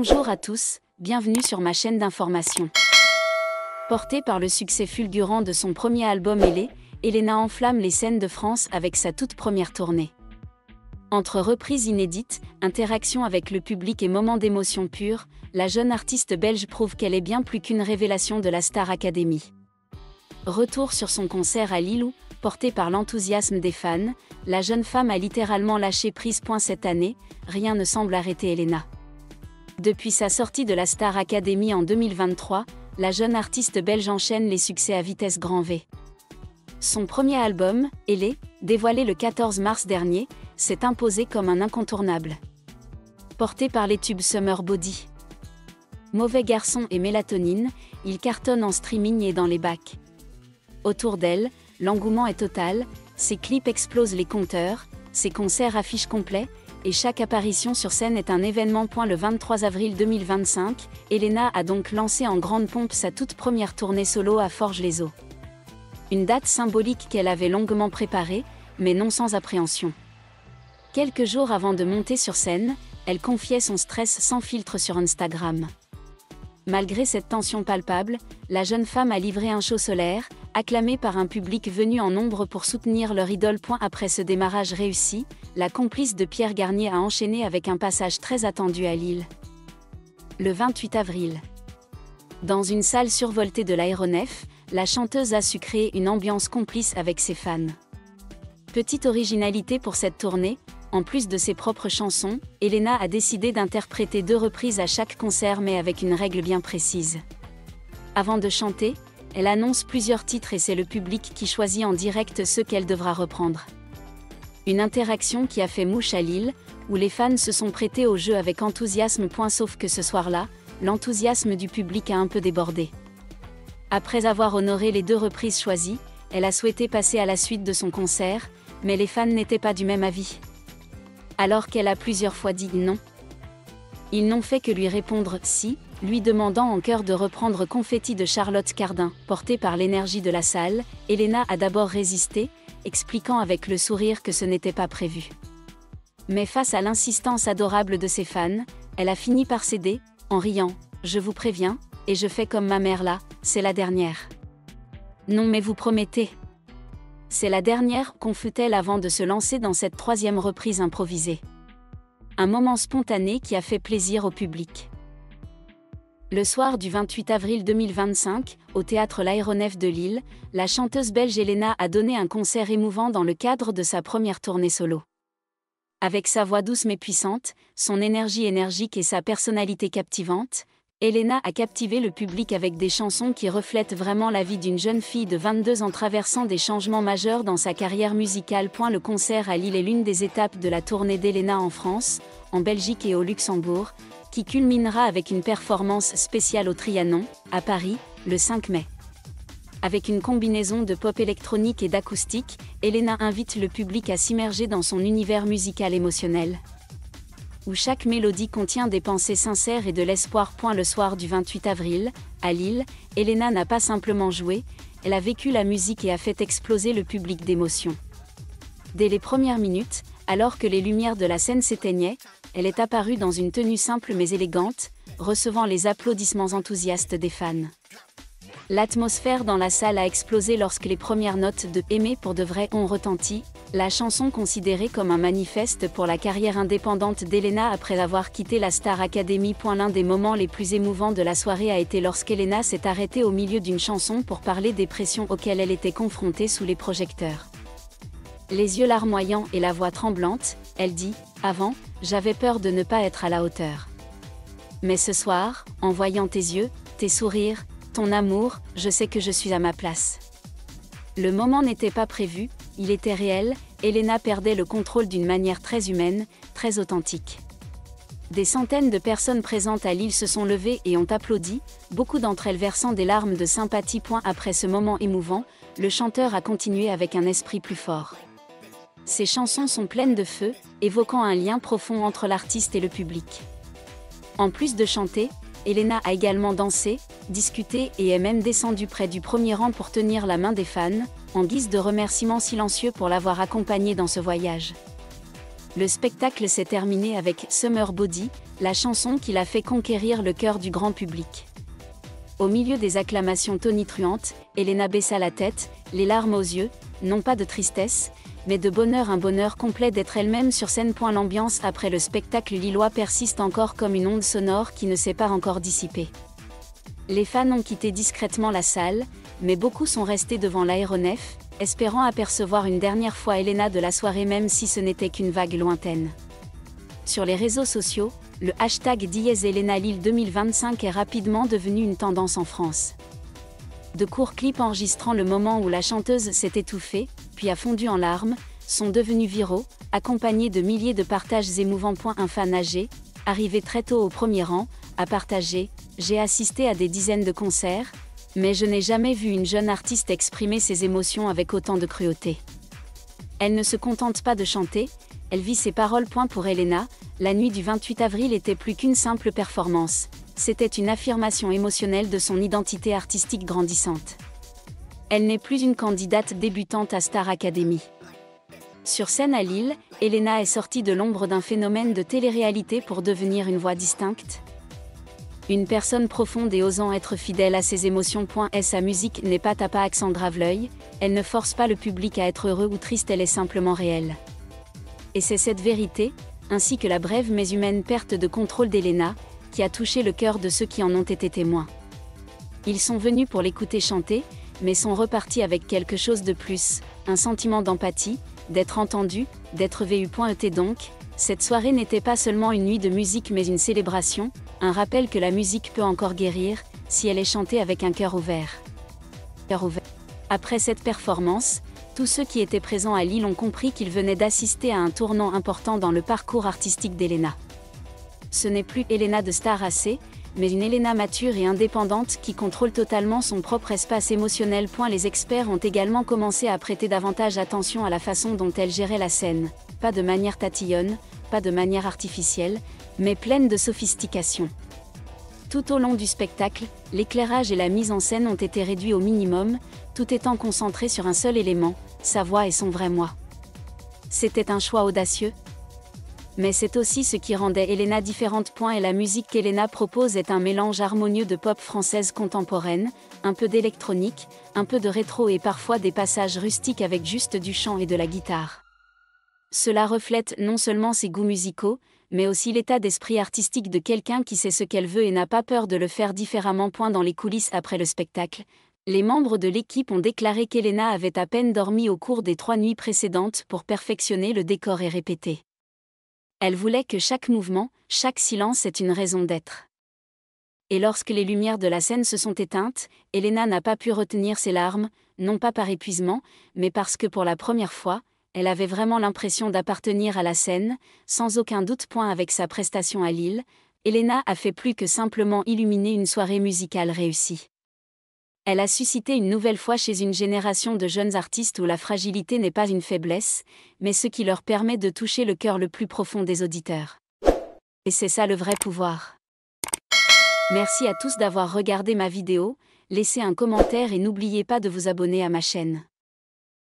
Bonjour à tous, bienvenue sur ma chaîne d'information. Portée par le succès fulgurant de son premier album Ailé, Elena enflamme les scènes de France avec sa toute première tournée. Entre reprises inédites, interactions avec le public et moments d'émotion pure, la jeune artiste belge prouve qu'elle est bien plus qu'une révélation de la Star Academy. Retour sur son concert à Lille où, portée par l'enthousiasme des fans, la jeune femme a littéralement lâché prise. Cette année, rien ne semble arrêter Elena. Depuis sa sortie de la Star Academy en 2023, la jeune artiste belge enchaîne les succès à vitesse grand V. Son premier album, Ailé, dévoilé le 14 mars dernier, s'est imposé comme un incontournable. Porté par les tubes Summer Body, Mauvais garçon et Mélatonine, il cartonne en streaming et dans les bacs. Autour d'elle, l'engouement est total, ses clips explosent les compteurs, ses concerts affichent complets, et chaque apparition sur scène est un événement. Le 23 avril 2025, Elena a donc lancé en grande pompe sa toute première tournée solo à Forges-les-Eaux. Une date symbolique qu'elle avait longuement préparée, mais non sans appréhension. Quelques jours avant de monter sur scène, elle confiait son stress sans filtre sur Instagram. Malgré cette tension palpable, la jeune femme a livré un show solaire, acclamé par un public venu en nombre pour soutenir leur idole. Après ce démarrage réussi, la complice de Pierre Garnier a enchaîné avec un passage très attendu à Lille. Le 28 avril. Dans une salle survoltée de l'aéronef, la chanteuse a su créer une ambiance complice avec ses fans. Petite originalité pour cette tournée, en plus de ses propres chansons, Elena a décidé d'interpréter 2 reprises à chaque concert mais avec une règle bien précise. Avant de chanter, elle annonce plusieurs titres et c'est le public qui choisit en direct ceux qu'elle devra reprendre. Une interaction qui a fait mouche à Lille, où les fans se sont prêtés au jeu avec enthousiasme. Sauf que ce soir-là, l'enthousiasme du public a un peu débordé. Après avoir honoré les 2 reprises choisies, elle a souhaité passer à la suite de son concert, mais les fans n'étaient pas du même avis. Alors qu'elle a plusieurs fois dit non. Ils n'ont fait que lui répondre « si », lui demandant en chœur de reprendre Confetti de Charlotte Cardin. Portée par l'énergie de la salle, Elena a d'abord résisté, expliquant avec le sourire que ce n'était pas prévu. Mais face à l'insistance adorable de ses fans, elle a fini par céder, en riant « Je vous préviens, et je fais comme ma mère là, c'est la dernière. » Non mais vous promettez. C'est la dernière, confie-t-elle avant de se lancer dans cette 3e reprise improvisée. Un moment spontané qui a fait plaisir au public. Le soir du 28 avril 2025, au théâtre L'Aéronef de Lille, la chanteuse belge Elena a donné un concert émouvant dans le cadre de sa première tournée solo. Avec sa voix douce mais puissante, son énergie énergique et sa personnalité captivante, Elena a captivé le public avec des chansons qui reflètent vraiment la vie d'une jeune fille de 22 ans traversant des changements majeurs dans sa carrière musicale. Le concert à Lille est l'une des étapes de la tournée d'Elena en France, en Belgique et au Luxembourg, qui culminera avec une performance spéciale au Trianon, à Paris, le 5 mai. Avec une combinaison de pop électronique et d'acoustique, Elena invite le public à s'immerger dans son univers musical émotionnel, où chaque mélodie contient des pensées sincères et de l'espoir. Le soir du 28 avril, à Lille, Elena n'a pas simplement joué, elle a vécu la musique et a fait exploser le public d'émotion. Dès les premières minutes, alors que les lumières de la scène s'éteignaient, elle est apparue dans une tenue simple mais élégante, recevant les applaudissements enthousiastes des fans. L'atmosphère dans la salle a explosé lorsque les premières notes de « Aimer pour de vrai » ont retenti, la chanson considérée comme un manifeste pour la carrière indépendante d'Elena après avoir quitté la Star Academy. L'un des moments les plus émouvants de la soirée a été lorsqu'Elena s'est arrêtée au milieu d'une chanson pour parler des pressions auxquelles elle était confrontée sous les projecteurs. Les yeux larmoyants et la voix tremblante, elle dit « Avant, j'avais peur de ne pas être à la hauteur. Mais ce soir, en voyant tes yeux, tes sourires, ton amour, je sais que je suis à ma place. » Le moment n'était pas prévu, il était réel, Elena perdait le contrôle d'une manière très humaine, très authentique. Des centaines de personnes présentes à Lille se sont levées et ont applaudi, beaucoup d'entre elles versant des larmes de sympathie. Après ce moment émouvant, le chanteur a continué avec un esprit plus fort. Ses chansons sont pleines de feu, évoquant un lien profond entre l'artiste et le public. En plus de chanter, Elena a également dansé, discuté et est même descendue près du premier rang pour tenir la main des fans, en guise de remerciement silencieux pour l'avoir accompagnée dans ce voyage. Le spectacle s'est terminé avec Summer Body, la chanson qui l'a fait conquérir le cœur du grand public. Au milieu des acclamations tonitruantes, Elena baissa la tête, les larmes aux yeux, non pas de tristesse, mais de bonheur, un bonheur complet d'être elle-même sur scène. L'ambiance après le spectacle lillois persiste encore comme une onde sonore qui ne s'est pas encore dissipée. Les fans ont quitté discrètement la salle, mais beaucoup sont restés devant l'aéronef, espérant apercevoir une dernière fois Elena de la soirée même si ce n'était qu'une vague lointaine. Sur les réseaux sociaux, le hashtag #ElenaLille 2025 est rapidement devenu une tendance en France. De courts clips enregistrant le moment où la chanteuse s'est étouffée, puis a fondu en larmes, sont devenus viraux, accompagnés de milliers de partages émouvants. Un fan âgé, arrivé très tôt au premier rang, a partagé « J'ai assisté à des dizaines de concerts, mais je n'ai jamais vu une jeune artiste exprimer ses émotions avec autant de cruauté. Elle ne se contente pas de chanter, elle vit ses paroles. » Pour Elena, la nuit du 28 avril était plus qu'une simple performance, c'était une affirmation émotionnelle de son identité artistique grandissante. Elle n'est plus une candidate débutante à Star Academy. Sur scène à Lille, Elena est sortie de l'ombre d'un phénomène de télé-réalité pour devenir une voix distincte. Une personne profonde et osant être fidèle à ses émotions. Sa musique n'est pas tapa accent grave l'œil, elle ne force pas le public à être heureux ou triste, elle est simplement réelle. Et c'est cette vérité, ainsi que la brève mais humaine perte de contrôle d'Elena, qui a touché le cœur de ceux qui en ont été témoins. Ils sont venus pour l'écouter chanter, mais sont repartis avec quelque chose de plus, un sentiment d'empathie, d'être entendu, d'être vu. Donc, cette soirée n'était pas seulement une nuit de musique mais une célébration, un rappel que la musique peut encore guérir, si elle est chantée avec un cœur ouvert. Après cette performance, tous ceux qui étaient présents à Lille ont compris qu'ils venaient d'assister à un tournant important dans le parcours artistique d'Elena. Ce n'est plus Elena de Star AC, mais une Elena mature et indépendante qui contrôle totalement son propre espace émotionnel. Les experts ont également commencé à prêter davantage attention à la façon dont elle gérait la scène, pas de manière tatillonne, pas de manière artificielle, mais pleine de sophistication. Tout au long du spectacle, l'éclairage et la mise en scène ont été réduits au minimum, tout étant concentré sur un seul élément, sa voix et son vrai moi. C'était un choix audacieux. Mais c'est aussi ce qui rendait Elena différente. Et la musique qu'Elena propose est un mélange harmonieux de pop française contemporaine, un peu d'électronique, un peu de rétro et parfois des passages rustiques avec juste du chant et de la guitare. Cela reflète non seulement ses goûts musicaux, mais aussi l'état d'esprit artistique de quelqu'un qui sait ce qu'elle veut et n'a pas peur de le faire différemment. Dans les coulisses après le spectacle, les membres de l'équipe ont déclaré qu'Elena avait à peine dormi au cours des 3 nuits précédentes pour perfectionner le décor et répéter. Elle voulait que chaque mouvement, chaque silence ait une raison d'être. Et lorsque les lumières de la scène se sont éteintes, Elena n'a pas pu retenir ses larmes, non pas par épuisement, mais parce que pour la première fois, elle avait vraiment l'impression d'appartenir à la scène, sans aucun doute. Avec sa prestation à Lille, Elena a fait plus que simplement illuminer une soirée musicale réussie. Elle a suscité une nouvelle fois chez une génération de jeunes artistes où la fragilité n'est pas une faiblesse, mais ce qui leur permet de toucher le cœur le plus profond des auditeurs. Et c'est ça le vrai pouvoir. Merci à tous d'avoir regardé ma vidéo, laissez un commentaire et n'oubliez pas de vous abonner à ma chaîne.